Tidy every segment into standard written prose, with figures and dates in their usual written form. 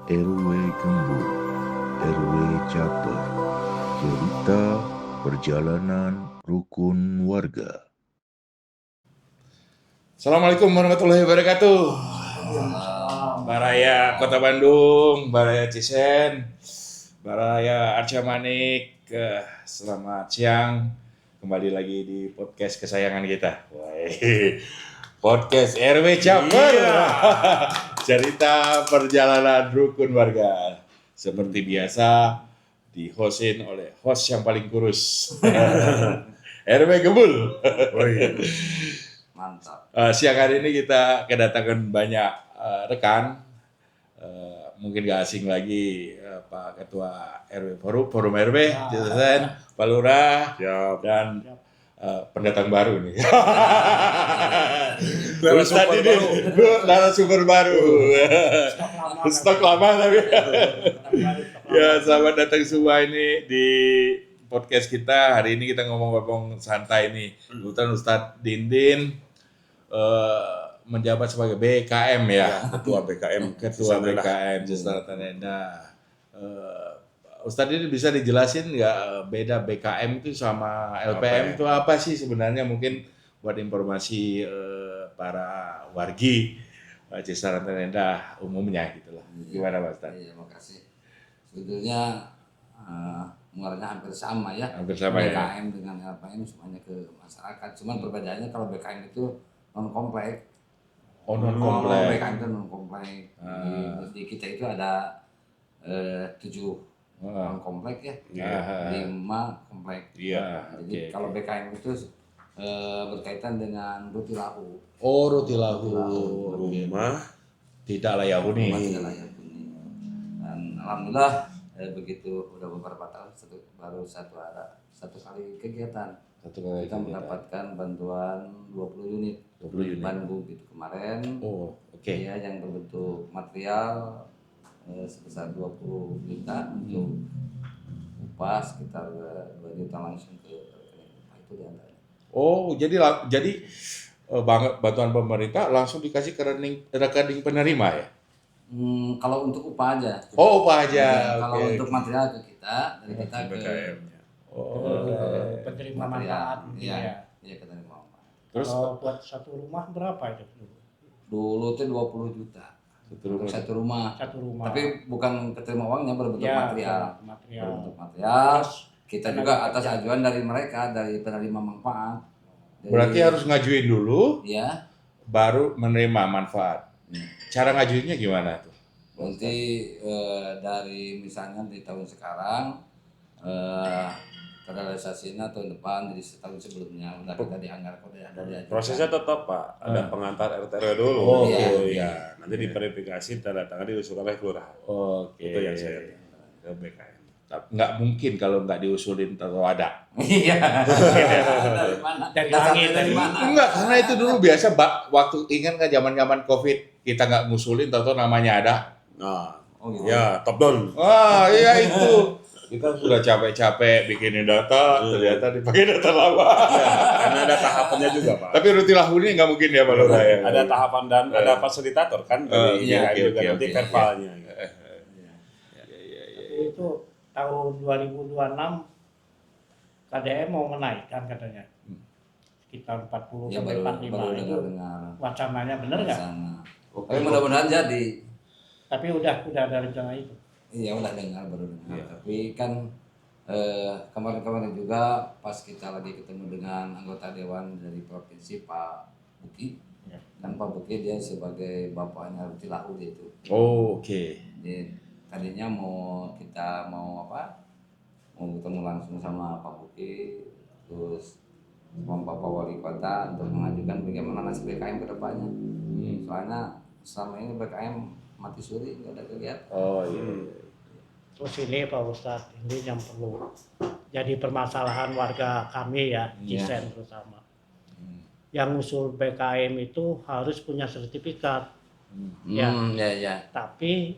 RW Gembul, RW Caper, cerita perjalanan rukun warga. Assalamualaikum warahmatullahi wabarakatuh. Baraya Kota Bandung, Baraya Cisen, Baraya Arca Manik. Selamat siang. Kembali lagi di podcast kesayangan kita. Podcast RW Caper. Cerita perjalanan rukun warga. Seperti biasa di-hostin oleh host yang paling kurus. RW Gembul. Mantap. Siang hari ini kita kedatangan banyak rekan, mungkin gak asing lagi Pak Ketua RW Forum RW, Cisen, Pak Lurah, dan pendatang baru nih. Ustadz ini narasumber baru. Stok lama tapi. Ya, selamat datang semua ini di podcast kita. Hari ini kita ngomong-ngomong santai nih. Kebetulan Ustadz Dindin menjabat sebagai BKM ya, Ketua BKM. Ketua BKM Cesar Tanenda. Ustadz ini bisa dijelasin nggak beda BKM itu sama LPM itu apa sih sebenarnya, mungkin buat informasi para wargi Cesar Tanenda umumnya gitu lah. Gimana Pak Ustadz? Iya, makasih. Sebetulnya muaranya hampir sama ya. Hampir sama ya. BKM dengan LPM semuanya ke masyarakat. Cuman perbedaannya kalau BKM itu non komplek. Oh, non komplek. BKM itu non komplek. Di kita itu ada 7 non komplek ya. 5 komplek. Iya. Jadi kalau BKM itu berkaitan dengan rutilahu. Oh, rutilahu. Rumah Tidak layak huni. Tidak layak huni. Dan alhamdulillah begitu udah beberapa tahun baru satu kali kegiatan kita mendapatkan bantuan 20 unit 20 unit. Bandung gitu kemarin. Oh, oke. Ya, yang berbentuk material sebesar 20 juta untuk upah sekitar 2 juta langsung ke rekening upah itu diantaranya. Oh, jadi bantuan pemerintah langsung dikasih ke rekening penerima ya? Kalau untuk upah aja. Oh, upah aja. Kalau Oke. untuk material ke kita, dari kita ke BKM. Penerima material. manfaat. Iya, Iya. iya penerima manfaat. Terus Kalau buat satu rumah berapa itu? Dulu tuh 20 juta untuk satu rumah. Satu rumah. Tapi bukan keterima uangnya, berbentuk Ya, material. material. Berbentuk material. Terus, Kita juga atas ajuan dari mereka, dari penerima manfaat. berarti harus ngajuin dulu, Ya. baru menerima manfaat. Cara ngajuinnya gimana tuh? Nanti dari misalnya di tahun sekarang terrealisasinya tahun depan, jadi setahun sebelumnya udah kita dianggarkan, udah ada diajukan. Prosesnya tetap Pak, ada pengantar RT RW dulu. Oh, iya. Nanti diverifikasi tanda tangan diusulkan oleh kelurahan. Oke. Itu yang saya ke BKM. Nggak mungkin kalau nggak diusulin atau ada. Iya. Dari mana? Dari Dasarnya langit. dari mana? Enggak, karena itu dulu biasa waktu ingat nggak zaman Covid kita nggak ngusulin, tahu namanya ada. Nah, Oh, gitu. ya top down. Ah, iya itu. Kita sudah capek-capek bikinin data, ternyata dipakai data lama. Karena ada tahapannya juga Pak. Tapi rutilahu ini nggak mungkin ya Pak Lurah ya. Ada tahapan dan ada fasilitator kan dari iya, BKM juga oke, nanti oke. verbalnya. Tapi itu tahun 2026 KDM mau menaikkan katanya. Sekitar 40 Ya, sampai baru 45 itu dengar wacananya benar nggak? sana. Tapi mudah-mudahan jadi. Tapi udah ada rencana itu. Iya, udah dengar, baru dengar. Tapi kan kemarin-kemarin juga pas kita lagi ketemu dengan anggota dewan dari provinsi Pak Buki. Ya. Kan Pak Buki dia sebagai bapaknya rutilahu gitu. Oh, oke. Jadi tadinya mau ketemu langsung sama Pak Buki, terus sama Bapak Wali Kota untuk mengajukan bagaimana nasib BKM ke depannya. Soalnya selama ini BKM mati suri, nggak ada kegiatan. Oh iya. Terus ini Pak Ustadz, ini yang perlu jadi permasalahan warga kami ya, Cisen terutama. Yang usul BKM itu harus punya sertifikat. Ya. Ya. Tapi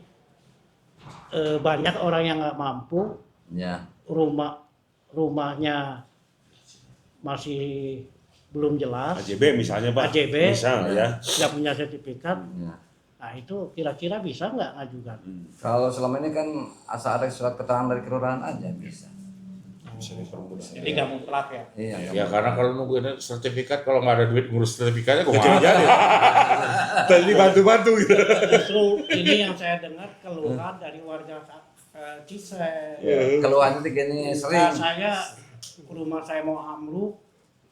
banyak orang yang nggak mampu, Ya. rumahnya masih belum jelas, AJB misalnya Pak. AJB. Misal ya. nggak punya sertifikat. Ya. Nah itu kira-kira bisa nggak ngajukan? Kalau selama ini kan asal ada surat keterangan dari kelurahan aja bisa. Bisa dipermudah. Jadi nggak mutlak ya? Iya. Ya karena kalau nungguin sertifikat, kalau nggak ada duit ngurus sertifikatnya gue Jadi jadi. Tadi bantu-bantu gitu. Justru ini yang saya dengar keluhan dari warga Cisen. Keluhannya tuh gini Nah, sering. saya ke rumah saya mau amruk,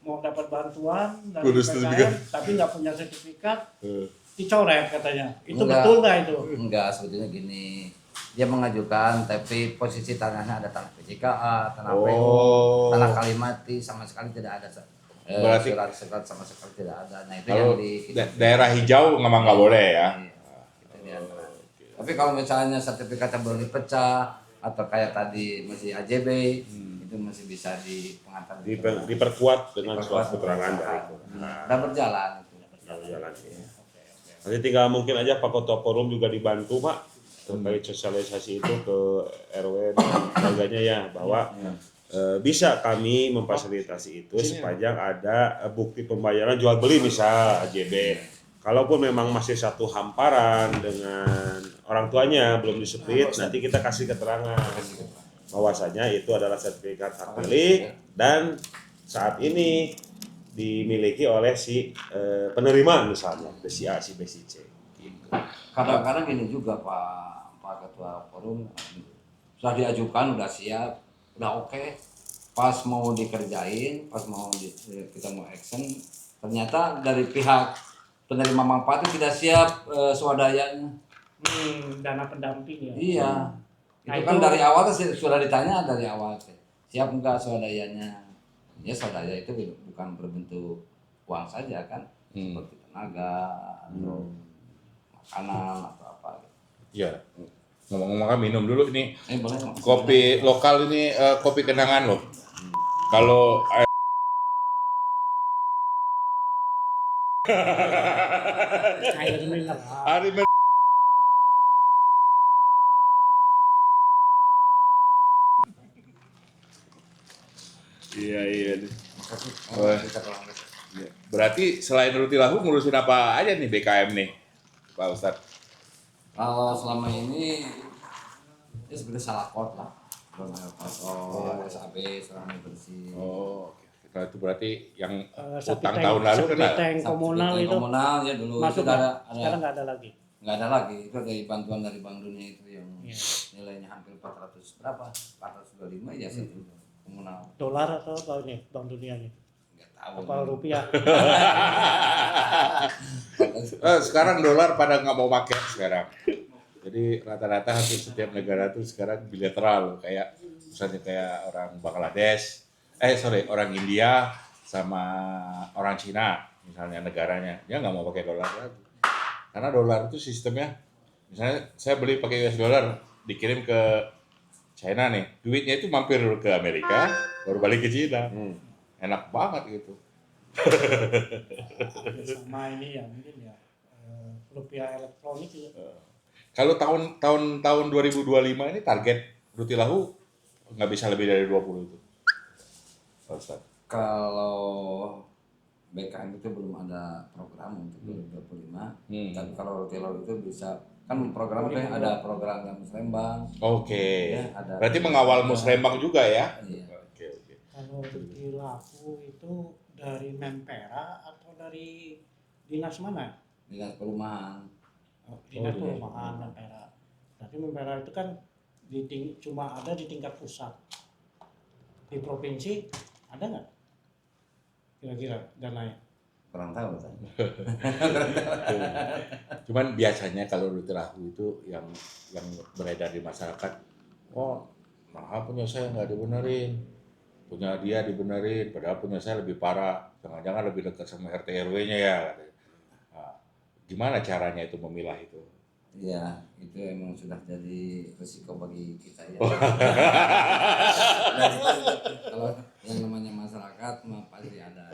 mau dapat bantuan dari Ngurus PKM, tapi nggak punya sertifikat, dicoret katanya. Itu Enggak. betul nggak itu? Enggak, sebetulnya gini. Dia mengajukan tapi posisi tanahnya ada tanah PJKA, tanah PO, tanah Kalimati, sama sekali tidak ada Berarti- surat sama sekali tidak ada. Nah itu Kalau yang di daerah hijau memang nggak boleh ya. Iya, itu di antara. Tapi kalau misalnya sertifikatnya belum dipecah atau kayak tadi masih AJB, itu masih bisa pengantar Diperkuat dengan surat keterangan dari dan berjalan itu. jalan. Nanti tinggal mungkin aja Pak Ketua Forum juga dibantu Pak terkait sosialisasi itu ke RW dan warganya ya bahwa bisa kami memfasilitasi itu sepanjang ada bukti pembayaran jual beli misal AJB. Kalaupun memang masih satu hamparan dengan orang tuanya belum disepit, nanti kita kasih keterangan bahwasanya itu adalah sertifikat hak milik dan saat ini dimiliki oleh si penerima misalnya, si A, si B, si C. Gitu. Kadang-kadang gini juga Pak Ketua Forum sudah diajukan, udah siap, udah oke. Pas mau dikerjain, pas kita mau action, ternyata dari pihak penerima manfaat itu tidak siap swadayanya. Dana pendamping ya. Iya. Nah, Itu kan itu- dari awal sudah ditanya dari awal siap enggak swadayanya. Ya swadaya itu bukan berbentuk uang saja kan, seperti tenaga atau makanan atau apa. Iya. Ngomong-ngomong minum dulu ini Boleh. kopi lokal ini, kopi kenangan loh. Kalau Air mineral. hari Iya. berarti selain roti lahu ngurusin apa aja nih BKM nih, Pak Ustadz? Kalau selama ini ya sebenarnya salah kot lah. Belum ada pasol, SAB, selama bersih. Oh, oke. Nah, itu berarti yang Sapi utang tank- tahun lalu sapi kan ada? tank komunal Seperti itu komunal ya dulu masuk itu nggak? ada Sekarang nggak ada lagi. nggak ada lagi. Itu dari bantuan dari Bank Dunia itu yang Iya. nilainya hampir 400 berapa? 425 ya sih komunal. Dolar atau apa ini Bank Dunia nih? Nggak tahu. Apa rupiah? Sekarang dolar pada nggak mau pakai sekarang. Jadi rata-rata hampir setiap negara tuh sekarang bilateral, kayak misalnya kayak orang Bangladesh, orang India sama orang Cina misalnya negaranya, dia nggak mau pakai dolar lagi. Karena dolar itu sistemnya, misalnya saya beli pakai US dollar, dikirim ke China nih, duitnya itu mampir ke Amerika, baru balik ke Cina. Enak banget gitu. Sama ini ya mungkin ya rupiah elektronik ya. Kalau tahun 2025 ini target roti lahu nggak bisa lebih dari 20 itu. Pak Ustadz. Kalau BKM itu belum ada program untuk 2025. Tapi kalau roti lau itu bisa kan program itu ada program yang Musrembang. Oke. Ya, ada. Berarti mengawal Musrembang juga ya? Iya. Oke. Kalau roti lahu itu dari Menpora atau dari dinas mana? Dinas Perumahan. Dinas Perumahan Menpora. Berarti Menpora itu kan cuma ada di tingkat pusat. Di provinsi ada nggak? Kira-kira dananya? Kurang tahu saya. Cuman biasanya kalau roti lahu itu yang beredar di masyarakat, oh, nah punya saya nggak dibenerin, punya dia dibenerin, padahal punya saya lebih parah, jangan-jangan lebih dekat sama RT RW-nya ya. Katanya. Nah, gimana caranya itu memilah itu? Iya, itu emang sudah jadi risiko bagi kita ya. Kalau yang namanya masyarakat mah pasti ada.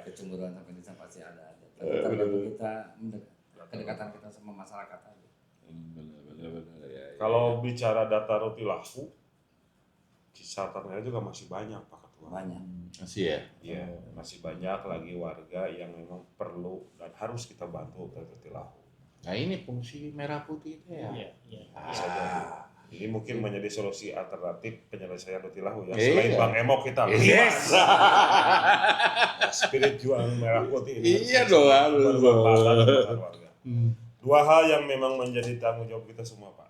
Kecemburuan sampai desa pasti ada. Tapi tergantung kita kedekatan kita sama masyarakat aja. Benar-benar ya. Kalau bicara data roti lahu, kisah ternyata juga masih banyak Pak Ketua. Banyak. Masih ya? Iya, masih banyak lagi warga yang memang perlu dan harus kita bantu untuk roti lahu. Nah ini fungsi merah putih itu ya. Iya, iya. Bisa jadi. Ini mungkin menjadi solusi alternatif penyelesaian rutilahu ya. Iya. Selain Bang Emok kita Yes. Nah, spirit juang merah putih ini Iya harus dong, bisa harus bermanfaat dong. kepada warga. Dua hal yang memang menjadi tanggung jawab kita semua Pak.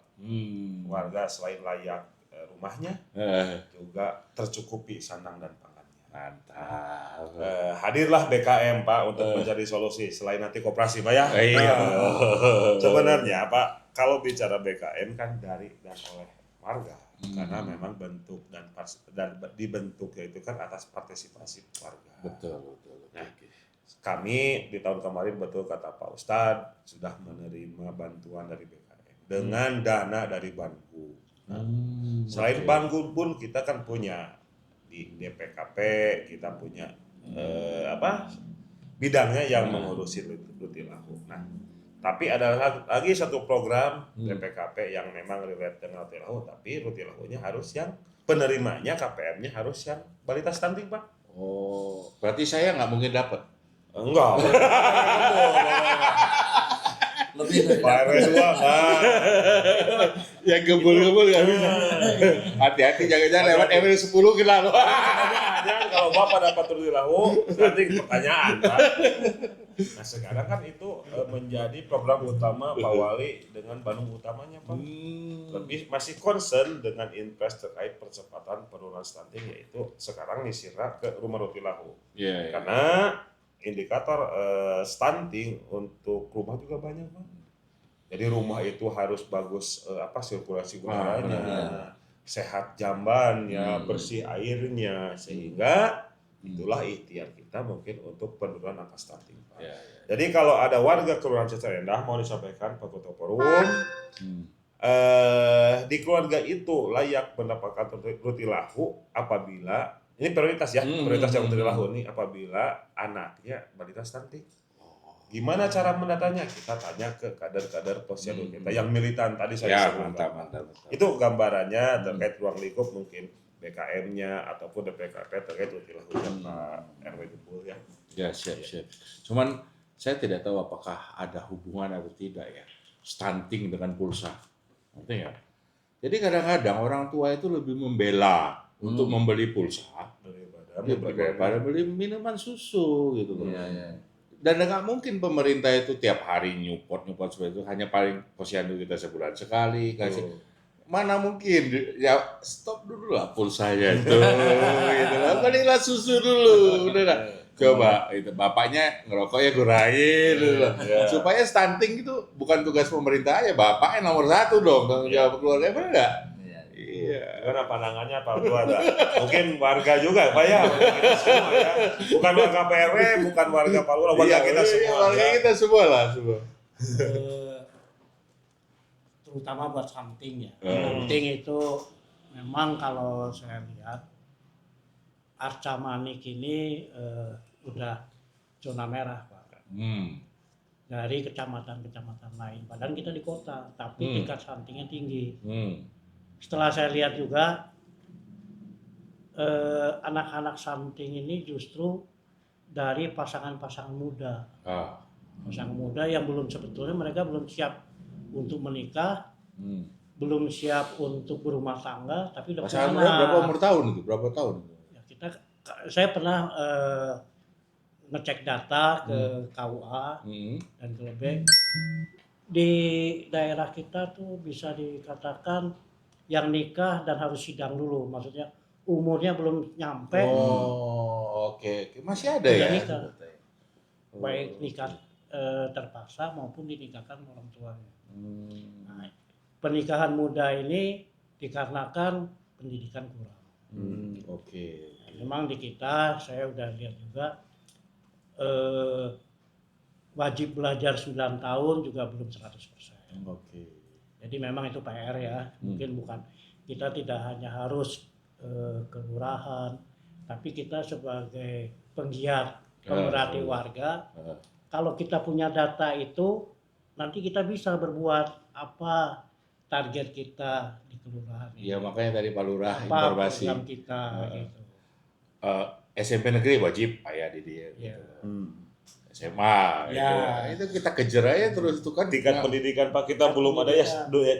Warga selain layak rumahnya, juga tercukupi sandang dan pangannya. Mantap. Hadirlah BKM Pak untuk mencari solusi selain nanti koperasi Pak ya. Iya. Sebenarnya Pak, kalau bicara BKM kan dari dan oleh warga karena memang bentuk dan dibentuknya itu kan atas partisipasi warga. Betul. Nah, kami di tahun kemarin betul kata Pak Ustadz sudah menerima bantuan dari BKM dengan dana dari Bangu. Nah, selain Bangu pun kita kan punya di DPKP kita punya bidangnya yang mengurusi rutilahu. Nah, tapi ada lagi satu program DPKP yang memang relate dengan rutilahu, tapi rutilahunya harus yang penerimanya KPM-nya harus yang balita stunting Pak. Oh, berarti saya nggak mungkin dapat. Enggak. Lebih dari Pak RW juga enggak. Yang gembul-gembul nggak bisa. Hati-hati jangan-jangan lewat RW 10 kena loh. Jangan kalau Bapak dapat rutilahu, nanti pertanyaan Pak. Nah sekarang kan itu menjadi program utama Pak Wali dengan Bandung utamanya Pak. Lebih masih concern dengan invest terkait percepatan penurunan stunting yaitu sekarang disirah ke rumah rutilahu. Iya. Karena indikator stunting untuk rumah juga banyak Pak. Jadi rumah itu harus bagus sirkulasi udaranya, sehat jambannya, bersih airnya sehingga itulah ikhtiar kita mungkin untuk penurunan angka stunting Pak. Ya. Jadi kalau ada warga Kelurahan Cicarendah mau disampaikan Pak Ketua Forum, di keluarga itu layak mendapatkan rutilahu apabila ini prioritas ya, prioritas yang rutilahu ini apabila anaknya balita stunting. Gimana cara mendatanya? Kita tanya ke kader-kader posyandu kita yang militan tadi saya sebutkan. Mantap. Itu gambarannya terkait ruang lingkup mungkin BKM-nya ataupun DPKP terkait rutilahu Pak RW Gembul ya. Ya, siap. Cuman saya tidak tahu apakah ada hubungan atau tidak ya stunting dengan pulsa. Ngerti nggak? Jadi kadang-kadang orang tua itu lebih membela untuk membeli pulsa daripada beli minuman susu gitu loh. Iya. Dan nggak mungkin pemerintah itu tiap hari nyuport seperti itu, hanya paling posyandu kita sebulan sekali kasih. Mana mungkin ya stop dulu lah pulsanya itu gitu lah. Belilah susu dulu udah lah. Coba itu bapaknya ngerokok ya kurangin dulu lah. Supaya stunting itu bukan tugas pemerintah aja, bapaknya nomor 1 dong tanggung jawab keluarga, benar enggak? Iya. Gimana pandangannya Pak Ketua? Mungkin warga juga Pak ya. Kita semua ya. Bukan warga PRW, bukan warga Pak Lurah, warga kita semua. Warga kita semua lah semua. Terutama buat stunting ya. Stunting itu memang kalau saya lihat Arca Manik ini udah zona merah Pak. Dari kecamatan-kecamatan lain. Padahal kita di kota, tapi tingkat stuntingnya tinggi. Setelah saya lihat juga anak-anak stunting ini justru dari pasangan-pasangan muda. Pasangan muda yang sebetulnya mereka belum siap untuk menikah, belum siap untuk berumah tangga, tapi udah pasangan muda berapa umur tahun itu? Berapa tahun? Ya, saya pernah ngecek data ke KUA dan ke Lebek. Di daerah kita tuh bisa dikatakan yang nikah dan harus sidang dulu, maksudnya umurnya belum nyampe. Oh, oke. Masih ada ya? Nikah. Baik nikah terpaksa maupun dinikahkan orang tuanya. Nah, pernikahan muda ini dikarenakan pendidikan kurang. Oke. Memang di kita saya udah lihat juga wajib belajar 9 tahun juga belum 100%. Oke. Jadi memang itu PR ya, mungkin bukan kita tidak hanya harus kelurahan, tapi kita sebagai penggiat pemerhati warga, kalau kita punya data itu, nanti kita bisa berbuat apa target kita di kelurahan. Iya makanya tadi Pak Lurah apa informasi. program kita gitu. SMP negeri wajib ayah di dia. Iya. Gitu. SMA. Ya. Itu kita kejar aja terus itu kan. Tingkat pendidikan Pak kita belum ada ya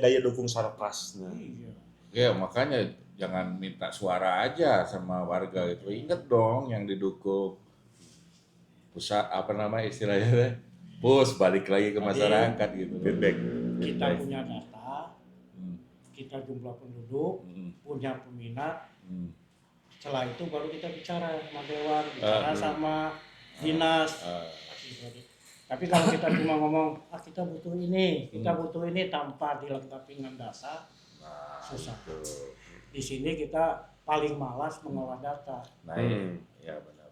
daya dukung sarkas. Nah. Iya. Ya makanya jangan minta suara aja sama warga gitu. Ingat dong yang didukung pusat apa nama istilahnya, push balik lagi ke masyarakat gitu. Feedback. Kita punya data, kita jumlah penduduk, punya peminat. Setelah itu baru kita bicara sama dewan, bicara sama dinas. Tapi kalau kita cuma ngomong, kita butuh ini, kita butuh ini tanpa dilengkapi dengan data, susah. Di sini kita paling malas mengolah data. Nah, ya benar.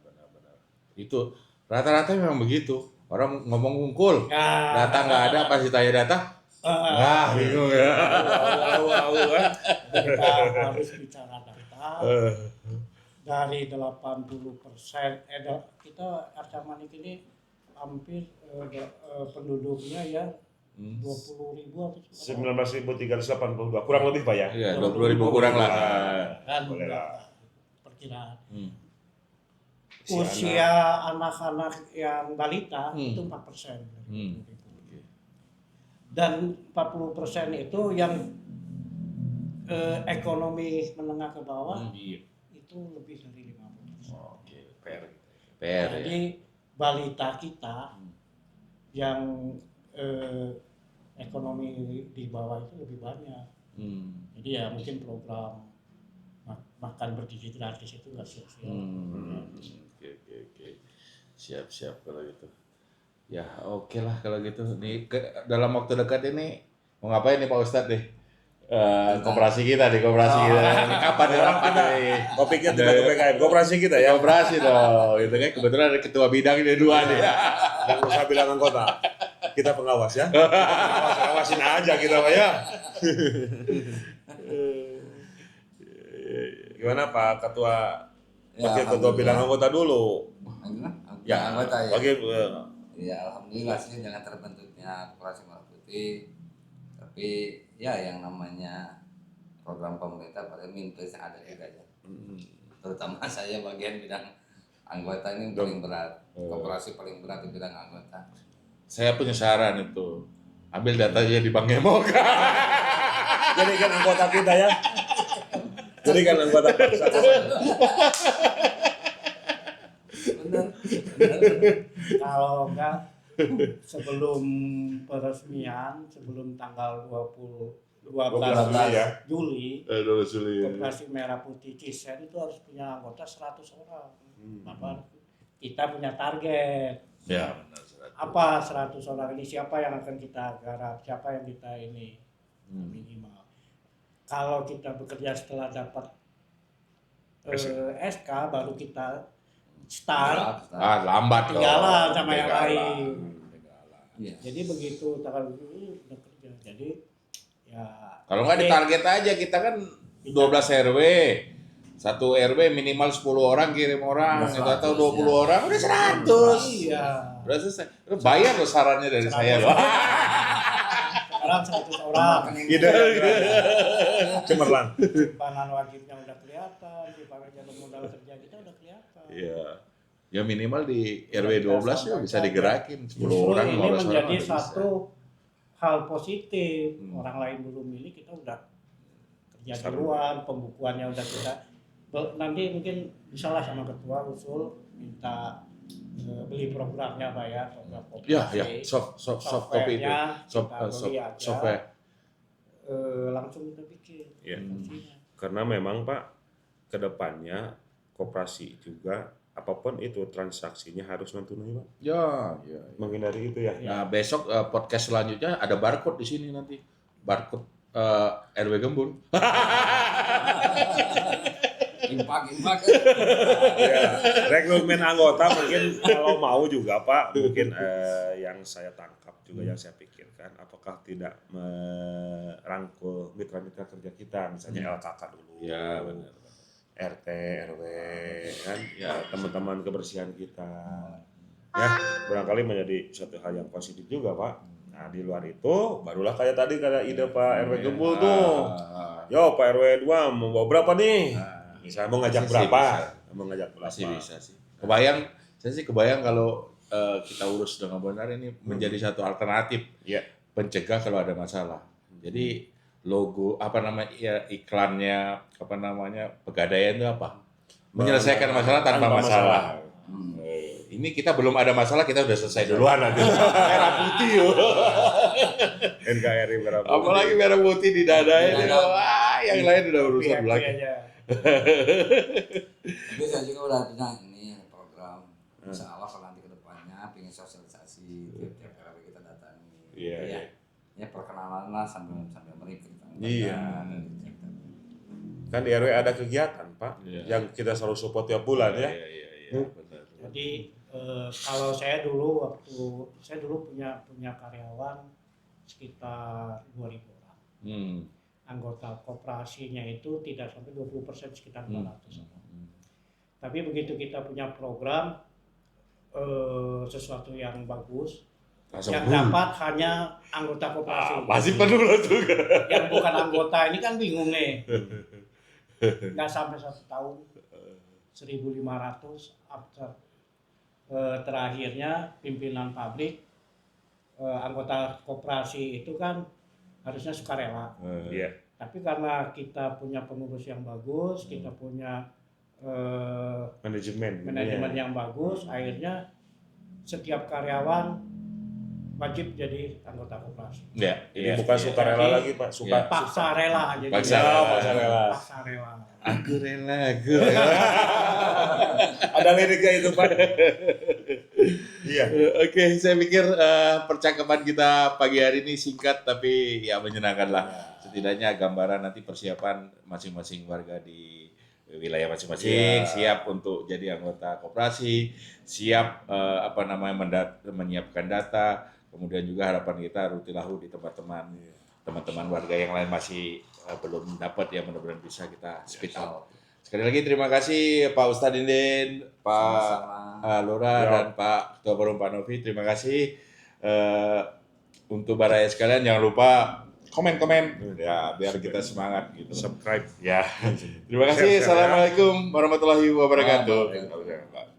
Itu rata-rata memang begitu. Orang ngomong ngungkul, data nggak ada, pasti tanya data. Bingung ya. Kita harus bicara data. Dari 80%, kita Arca Manik ini hampir penduduknya ya 20.000 atau 19.382 kurang lebih Pak ya. Iya, 20.000 kurang lah. kan Boleh lah. perkiraan. Usia anak-anak yang balita itu 4%. Dan 40% itu yang ekonomi menengah ke bawah itu lebih dari 50%. Oke, PR. Jadi balita kita yang ekonomi di bawah itu lebih banyak. Jadi ya mungkin program makan bergizi gratis itu nggak sia-sia. Oke. Siap kalau gitu. Ya oke lah kalau gitu. Nih dalam waktu dekat ini mau ngapain nih Pak Ustadz nih? Koperasi kita. Ini kapan nih rapat nih? Topiknya tidak ke PKM, koperasi kita ya. Koperasi dong. Itu kan kebetulan ada ketua bidang ini dua nih. Nggak usah bilang anggota. Kita pengawas ya. Awasin aja kita Pak ya. Gimana Pak Ketua? Wakil Ketua Bidang anggota dulu. Ya, anggota ya. Wakil Ya alhamdulillah sih dengan terbentuknya Koperasi Merah Putih. Tapi ya yang namanya program pemerintah pada minus ada juga ya. Terutama saya bagian bidang anggota ini paling berat. Koperasi paling berat di bidang anggota. Saya punya saran itu. Ambil datanya di Bank Emok. jadikan anggota kita ya. Jadikan anggota paksa. Kalau enggak sebelum peresmian, sebelum tanggal 12 ya. Juli, Sulit. Koperasi Merah Putih Cisen itu harus punya anggota 100 orang. Maka kita punya target. Ya, benar. Apa 100 orang ini, siapa yang akan kita garap, siapa yang kita ini minimal. Kalau kita bekerja setelah dapat SK baru kita start. Lambat Ketinggalan sama yang lain. Iya. Jadi begitu tanggal dulu udah kerja. Jadi ya kalau nggak ditarget aja, kita kan 12 RW. Satu RW minimal 10 orang kirim orang, atau 20 orang udah 100. Iya. Udah selesai. Bayar loh sarannya dari saya loh. Sekarang 100 orang. Gitu. Cemerlang. Simpanan wajibnya udah kelihatan, simpanan jadwal modal kerja kita udah kelihatan. Iya. Ya minimal di RW 12 ya bisa digerakin 10 Justru orang, ini 15 orang. menjadi udah bisa. satu hal positif. Orang lain belum milih, kita udah kerja duluan, pembukuannya udah kita. Nanti mungkin misalnya sama ketua usul minta beli programnya Pak ya, program koperasi. Ya, soft copy itu. Software. Langsung kita bikin. Ya. fungsinya. Karena memang Pak kedepannya koperasi juga apapun itu transaksinya harus non tunai Pak. Ya. Menghindari itu ya. Nah, besok podcast selanjutnya ada barcode di sini nanti. Barcode RW Gembul. Impak. Ya, rekrutmen anggota mungkin kalau mau juga Pak, mungkin yang saya tangkap juga yang saya pikirkan, apakah tidak merangkul mitra-mitra kerja kita, misalnya LKK dulu, Ya, benar. RT, RW, kan, ya teman-teman kebersihan kita, ya barangkali menjadi suatu hal yang positif juga Pak. Nah di luar itu, barulah kayak tadi kayak ide Pak RW Gembul tuh, yo Pak RW 2 mau bawa berapa nih? Misalnya mau ngajak Masih berapa? bisa. Mau ngajak berapa? Masih bisa sih. Saya sih kebayang kalau kita urus dengan benar ini menjadi satu alternatif Iya. pencegah kalau ada masalah. Jadi logo iklannya pegadaian itu apa? Menyelesaikan masalah tanpa masalah. Ini kita belum ada masalah, kita udah selesai duluan nanti. Merah putih yuk. NKRI berapa? Apalagi merah putih di dada ini. Wah, yang lain udah urusan belakang. Tapi saya juga udah punya ini program. Insya Allah kalau nanti ke depannya pengen sosialisasi tiap RW kita datangi. Iya. Ya perkenalan lah sambil mereka. Iya. Kan di RW ada kegiatan, Pak, yang kita selalu support tiap bulan ya. Iya, benar. Jadi kalau saya dulu punya karyawan sekitar 2.000 orang. Anggota koperasinya itu tidak sampai 20%, sekitar 200 orang. Tapi begitu kita punya program sesuatu yang bagus, yang dapat hanya anggota koperasi. Masih penuh loh tuh. Yang bukan anggota ini kan bingung nih. Nggak sampai 1 tahun, 1.500 after terakhirnya pimpinan pabrik, anggota koperasi itu kan harusnya sukarela. Iya. Tapi karena kita punya pengurus yang bagus, kita punya Manajemen yang bagus, akhirnya setiap karyawan wajib jadi anggota koperasi. Ini bukan sukarela lagi, Pak. Paksa rela jadi. Paksa rela. Aku rela. Ada liriknya itu, Pak. Iya. Oke, saya pikir percakapan kita pagi hari ini singkat tapi ya menyenangkan lah. Setidaknya gambaran nanti persiapan masing-masing warga di wilayah masing-masing siap untuk jadi anggota koperasi, siap menyiapkan data, kemudian juga harapan kita rutilahu di teman-teman warga yang lain masih belum dapat ya, mudah-mudahan bisa kita speed up. Sekali lagi terima kasih Pak Ustadz Dindin, Pak Lura dan Pak Ketua Forum Pak Novi. Terima kasih untuk baraya sekalian, jangan lupa komen ya biar kita semangat gitu. Subscribe. Ya. Terima kasih. Assalamualaikum warahmatullahi wabarakatuh.